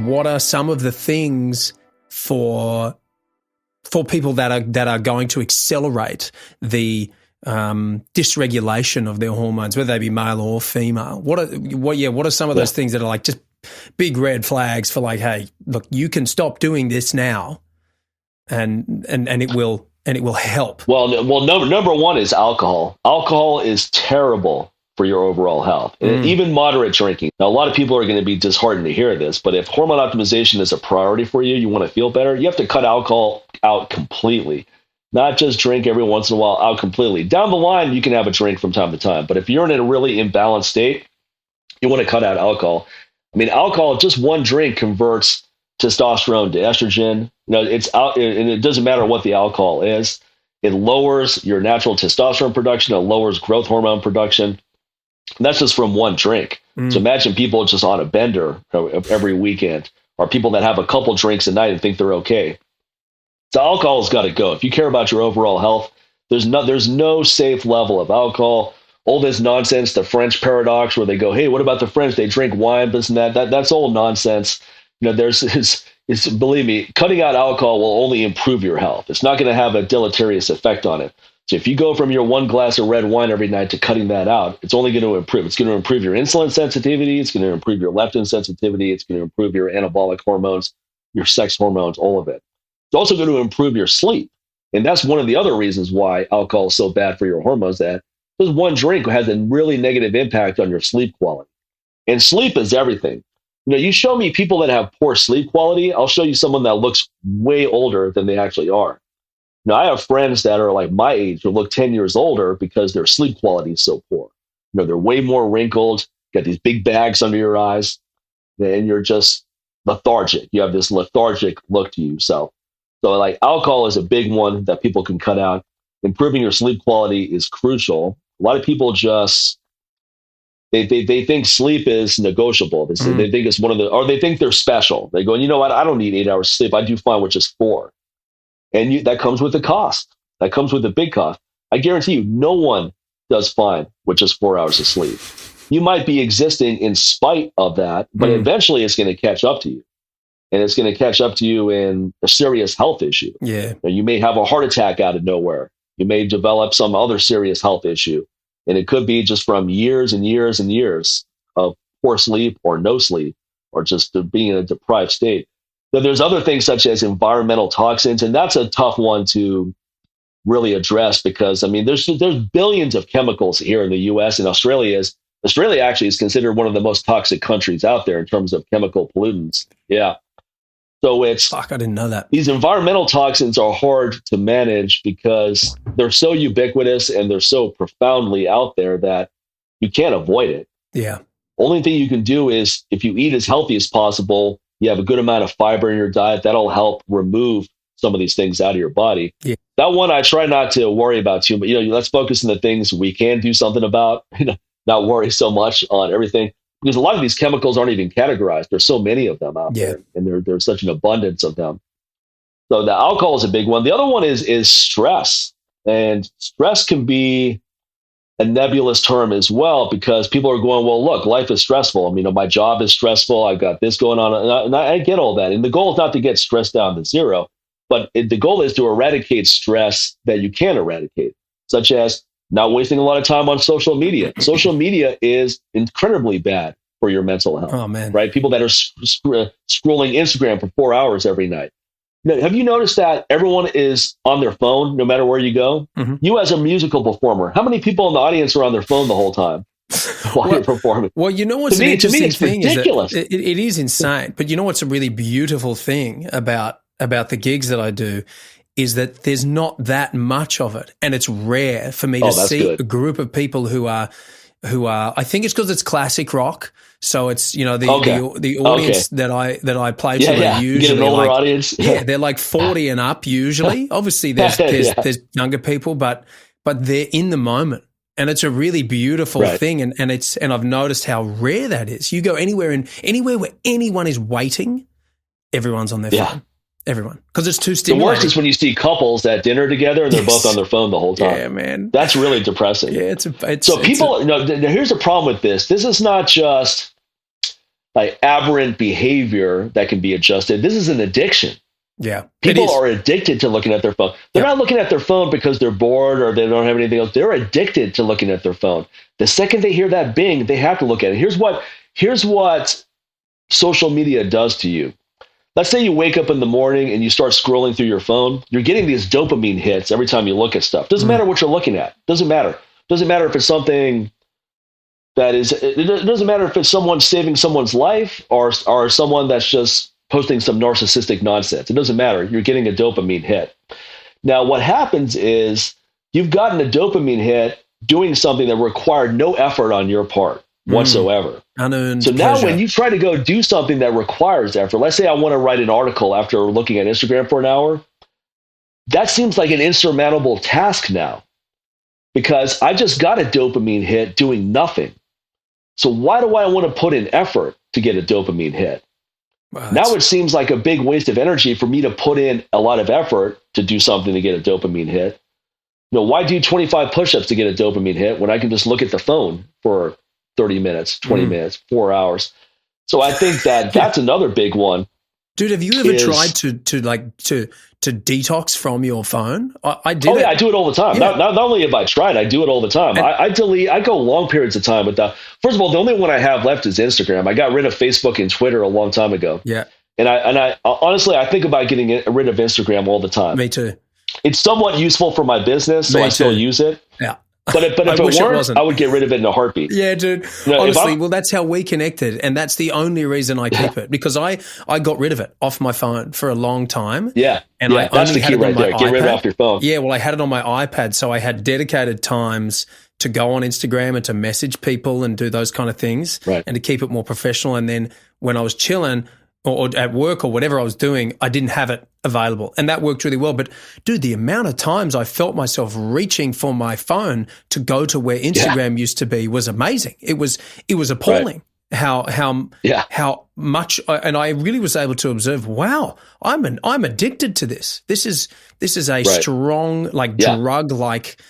what are some of the things for people that are going to accelerate the dysregulation of their hormones, whether they be male or female? What are some of those things that are like just big red flags for like, hey, look, you can stop doing this now, and it will help? Well, number one is alcohol. Alcohol is terrible for your overall health, and even moderate drinking. Now, a lot of people are going to be disheartened to hear this, but if hormone optimization is a priority for you, you want to feel better, you have to cut alcohol out completely. Not just drink every once in a while, out completely. Down the line, you can have a drink from time to time, but if you're in a really imbalanced state, you want to cut out alcohol. I mean, alcohol, just one drink converts testosterone to estrogen. It's out, and it doesn't matter what the alcohol is. It lowers your natural testosterone production. It lowers growth hormone production. And that's just from one drink. So imagine people just on a bender every weekend, or people that have a couple drinks a night and think they're okay. So alcohol's got to go. If you care about your overall health, there's no safe level of alcohol. All this nonsense, the French paradox, where they go, hey, what about the French? They drink wine, this and that. That's all nonsense. Believe me, cutting out alcohol will only improve your health. It's not going to have a deleterious effect on it. So if you go from your one glass of red wine every night to cutting that out, it's only going to improve. It's going to improve your insulin sensitivity. It's going to improve your leptin sensitivity. It's going to improve your anabolic hormones, your sex hormones, all of it. It's also going to improve your sleep. And that's one of the other reasons why alcohol is so bad for your hormones, that just one drink has a really negative impact on your sleep quality. And sleep is everything. You show me people that have poor sleep quality, I'll show you someone that looks way older than they actually are. I have friends that are like my age who look 10 years older because their sleep quality is so poor. They're way more wrinkled, got these big bags under your eyes, and you're just lethargic. You have this lethargic look to you. So like alcohol is a big one that people can cut out. Improving your sleep quality is crucial. A lot of people just, they think sleep is negotiable. They think it's or they think they're special. They go, you know what? I don't need 8 hours of sleep. I do fine with just 4. And that comes with a cost. That comes with a big cost. I guarantee you, no one does fine with just 4 hours of sleep. You might be existing in spite of that, but eventually it's going to catch up to you. And it's going to catch up to you in a serious health issue. Yeah. You may have a heart attack out of nowhere. You may develop some other serious health issue. And it could be just from years and years and years of poor sleep or no sleep, or just being in a deprived state. Now, there's other things such as environmental toxins, and that's a tough one to really address because, there's billions of chemicals here in the U.S. and Australia actually is considered one of the most toxic countries out there in terms of chemical pollutants. Yeah. So I didn't know that. These environmental toxins are hard to manage because they're so ubiquitous and they're so profoundly out there that you can't avoid it. Yeah. Only thing you can do is if you eat as healthy as possible, you have a good amount of fiber in your diet, that'll help remove some of these things out of your body. Yeah. That one I try not to worry about too much. Let's focus on the things we can do something about, not worry so much on everything. Because a lot of these chemicals aren't even categorized. There's so many of them out there, and there's such an abundance of them. So the alcohol is a big one. The other one is stress. And stress can be a nebulous term as well, because people are going, well, look, life is stressful. My job is stressful. I've got this going on. And I get all that. And the goal is not to get stress down to zero, but the goal is to eradicate stress that you can eradicate, such as not wasting a lot of time on social media. Social media is incredibly bad for your mental health. Oh, man. Right? People that are scrolling Instagram for 4 hours every night. Have you noticed that everyone is on their phone no matter where you go? Mm-hmm. You as a musical performer, how many people in the audience are on their phone the whole time while you're performing? Well, what's to an me, interesting it's thing ridiculous. is that it is insane. But what's a really beautiful thing about the gigs that I do is that there's not that much of it, and it's rare for me to see a group of people who are. I think it's because it's classic rock, so it's the audience that I play to are usually you get an older audience. They're like 40 and up usually. Obviously, there's younger people, but they're in the moment, and it's a really beautiful thing. And I've noticed how rare that is. You go anywhere where anyone is waiting, everyone's on their phone. Everyone, because it's too stimulating. The worst is when you see couples at dinner together and they're both on their phone the whole time. Yeah, man. That's really depressing. Yeah, here's the problem with this. This is not just like aberrant behavior that can be adjusted. This is an addiction. Yeah. People are addicted to looking at their phone. They're not looking at their phone because they're bored or they don't have anything else. They're addicted to looking at their phone. The second they hear that bing, they have to look at it. Here's what social media does to you. Let's say you wake up in the morning and you start scrolling through your phone. You're getting these dopamine hits every time you look at stuff. Doesn't matter what you're looking at. Doesn't matter. Doesn't matter if it's something that is, it doesn't matter if it's someone saving someone's life or someone that's just posting some narcissistic nonsense. It doesn't matter. You're getting a dopamine hit. Now, what happens is you've gotten a dopamine hit doing something that required no effort on your part whatsoever. Unearned so now pleasure. when you try to go do something that requires effort, let's say I want to write an article after looking at Instagram for an hour, that seems like an insurmountable task now because I just got a dopamine hit doing nothing. So why do I want to put in effort to get a dopamine hit? Wow, now it seems like a big waste of energy for me to put in a lot of effort to do something to get a dopamine hit. Why do 25 push-ups to get a dopamine hit when I can just look at the phone for 30 minutes, 20 minutes, 4 hours? So I think that's another big one. Dude, have you ever tried to detox from your phone? I did. Oh yeah, I do it all the time. Yeah. Not only have I tried, I do it all the time. I go long periods of time without. First of all, the only one I have left is Instagram. I got rid of Facebook and Twitter a long time ago. Yeah. And I honestly, I think about getting rid of Instagram all the time. Me too. It's somewhat useful for my business, so I still use it. Yeah. But if it weren't, I would get rid of it in a heartbeat. Yeah, dude. Honestly, well, that's how we connected. And that's the only reason I keep it because I got rid of it off my phone for a long time. Yeah. And I that's only the key right there. Get rid of it off your phone. Yeah. Well, I had it on my iPad. So I had dedicated times to go on Instagram and to message people and do those kind of things and to keep it more professional. And then when I was chilling, or at work or whatever I was doing, I didn't have it available. And that worked really well. But dude, the amount of times I felt myself reaching for my phone to go to where Instagram used to be was amazing. It was appalling how much, and I really was able to observe, wow, I'm addicted to this. This is a strong, drug-like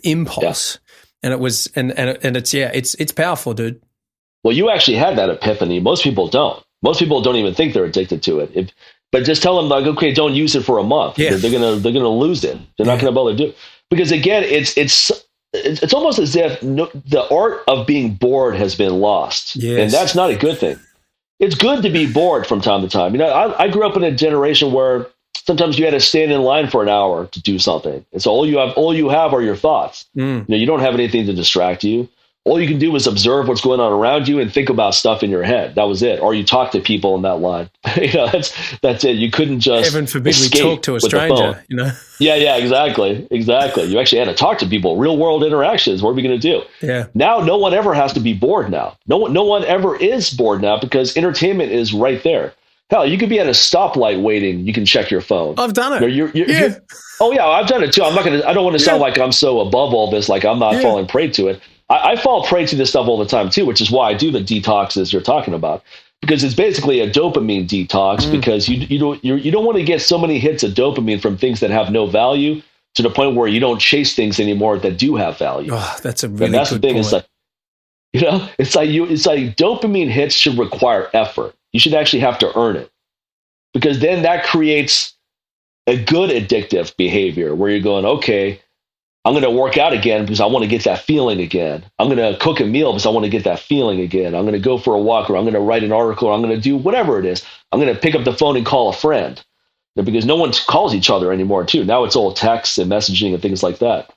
impulse. And it was, and it's powerful, dude. Well, you actually had that epiphany. Most people don't. Most people don't even think they're addicted to it. But just tell them, like, okay, don't use it for a month. Yeah. They're gonna lose it. They're not gonna be able to do it. Because again, it's almost as if the art of being bored has been lost. Yes. And that's not a good thing. It's good to be bored from time to time. I grew up in a generation where sometimes you had to stand in line for an hour to do something. And so all you have are your thoughts. You don't have anything to distract you. All you can do is observe what's going on around you and think about stuff in your head. That was it. Or you talk to people in that line. That's it. You couldn't just heaven forbid we talk to a stranger. Yeah, exactly. You actually had to talk to people. Real world interactions. What are we going to do? Yeah. Now, no one ever has to be bored. Now, no one ever is bored now because entertainment is right there. Hell, you could be at a stoplight waiting. You can check your phone. I've done it. You're, oh yeah, I've done it too. I don't want to sound like I'm so above all this. Like I'm not falling prey to it. I fall prey to this stuff all the time too, which is why I do the detoxes you're talking about, because it's basically a dopamine detox. Because you don't want to get so many hits of dopamine from things that have no value to the point where you don't chase things anymore that do have value. Oh, that's a really that's good the thing. point. It's like dopamine hits should require effort. You should actually have to earn it, because then that creates a good addictive behavior where you're going, okay, I'm going to work out again because I want to get that feeling again. I'm going to cook a meal because I want to get that feeling again. I'm going to go for a walk, or I'm going to write an article, or I'm going to do whatever it is. I'm going to pick up the phone and call a friend, because no one calls each other anymore too. Now it's all texts and messaging and things like that.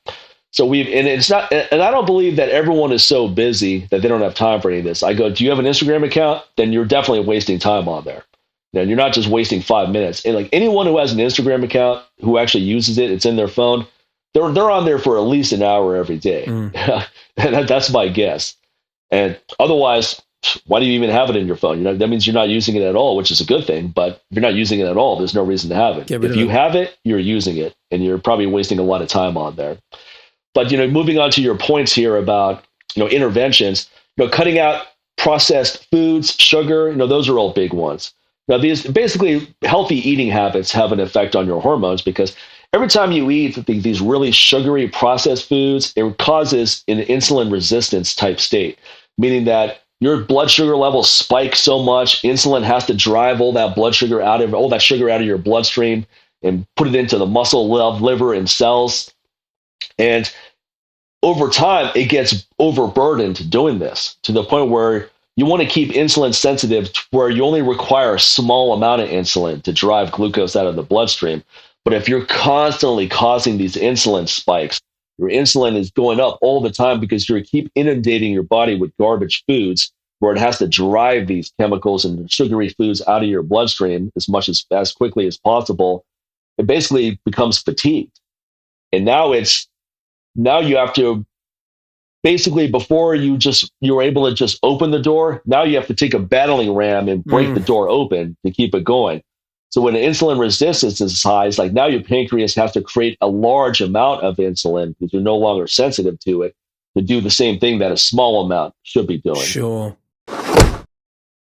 So it's not, and I don't believe that everyone is so busy that they don't have time for any of this. I go, do you have an Instagram account? Then you're definitely wasting time on there. And you're not just wasting 5 minutes. And like anyone who has an Instagram account who actually uses it, it's in their phone. They're on there for at least an hour every day. And that's my guess. And otherwise, why do you even have it in your phone? That means you're not using it at all, which is a good thing. But if you're not using it at all, there's no reason to have it. If you have it, you're using it, and you're probably wasting a lot of time on there. But moving on to your points here about interventions, cutting out processed foods, sugar, those are all big ones. Now, these basically healthy eating habits have an effect on your hormones, because every time you eat these really sugary processed foods, it causes an insulin resistance type state, meaning that your blood sugar levels spike so much. Insulin has to drive all that sugar out of your bloodstream and put it into the muscle, liver, and cells. And over time, it gets overburdened doing this to the point where you want to keep insulin sensitive to where you only require a small amount of insulin to drive glucose out of the bloodstream. But if you're constantly causing these insulin spikes, your insulin is going up all the time because you keep inundating your body with garbage foods where it has to drive these chemicals and sugary foods out of your bloodstream as quickly as possible. It basically becomes fatigued. And now you have to basically, before you're able to just open the door, now you have to take a battering ram and break the door open to keep it going. So when the insulin resistance is high, it's like now your pancreas has to create a large amount of insulin because you're no longer sensitive to it to do the same thing that a small amount should be doing. Sure.